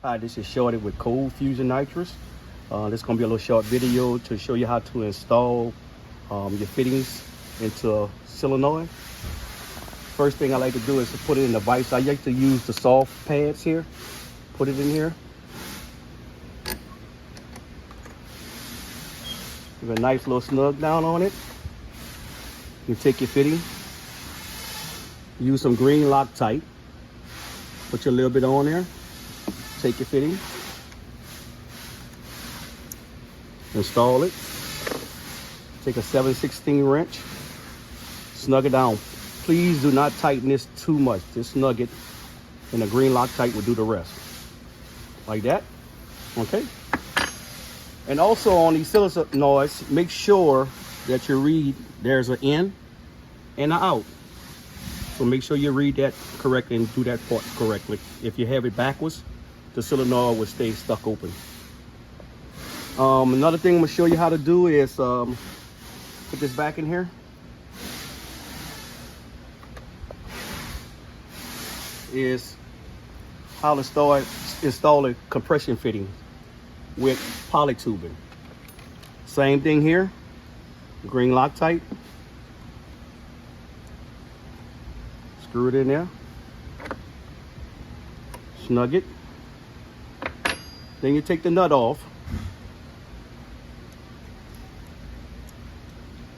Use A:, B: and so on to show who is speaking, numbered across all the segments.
A: Hi, this is Shorty with Cold Fusion Nitrous. This is going to be a little short video to show you how to install your fittings into a solenoid. First thing I like to do is to put it in the vise. I like to use the soft pads here. Put it in here. Give a nice little snug down on it. You take your fitting. Use some green Loctite. Put your little bit on there. Take your fitting, install it, take a 7/16 wrench, snug it down. Please do not tighten this too much, just snug it, and the green Loctite will do the rest. Like that, okay? And also on these solenoids, make sure that you read there's an in and an out. So make sure you read that correctly and do that part correctly. If you have it backwards, the solenoid will stay stuck open. Another thing I'm gonna show you how to do is put this back in here. Is how to start installing compression fitting with polytubing. Same thing here. Green Loctite. Screw it in there. Snug it. Then you take the nut off.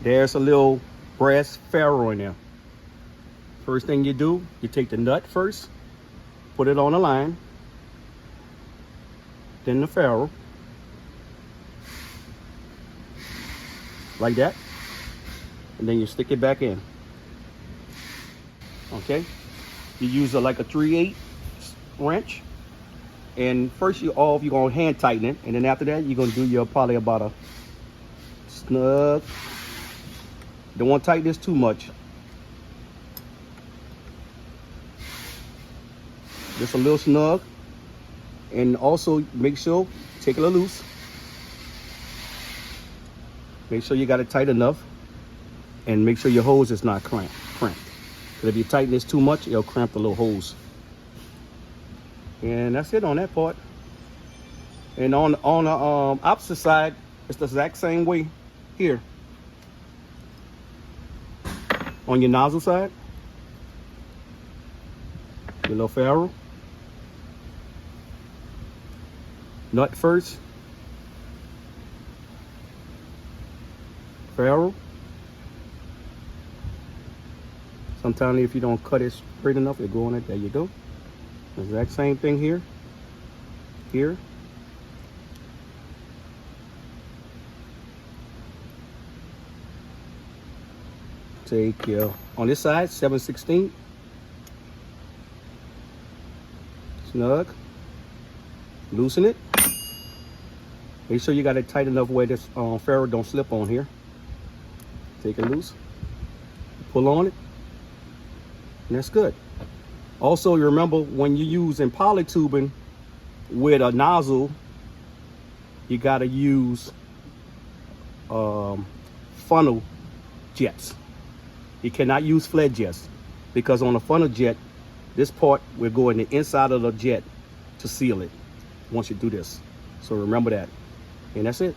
A: There's a little brass ferrule in there. First thing you do, you take the nut first, put it on the line, then the ferrule, like that, and then you stick it back in. Okay? You use like a 3/8 wrench. And first you're gonna hand tighten it, and then after that you're gonna do your probably about a snug. Don't want to tighten this too much. Just a little snug. And also make sure, take it a little loose. Make sure you got it tight enough, and make sure your hose is not cramped. Because if you tighten this too much, it'll cramp the little hose. And that's it on that part. And on the opposite side, it's the exact same way here. On your nozzle side, your little ferrule. Nut first. Ferrule. Sometimes if you don't cut it straight enough, it'll go on it. There you go. Exact same thing here. Here. Take your, on this side, 7/16. Snug. Loosen it. Make sure you got it tight enough where this ferrule don't slip on here. Take it loose. Pull on it. And that's good. Also, you remember when you're using polytubing with a nozzle, you got to use funnel jets. You cannot use flat jets, because on a funnel jet, this part will go in the inside of the jet to seal it once you do this. So remember that. And that's it.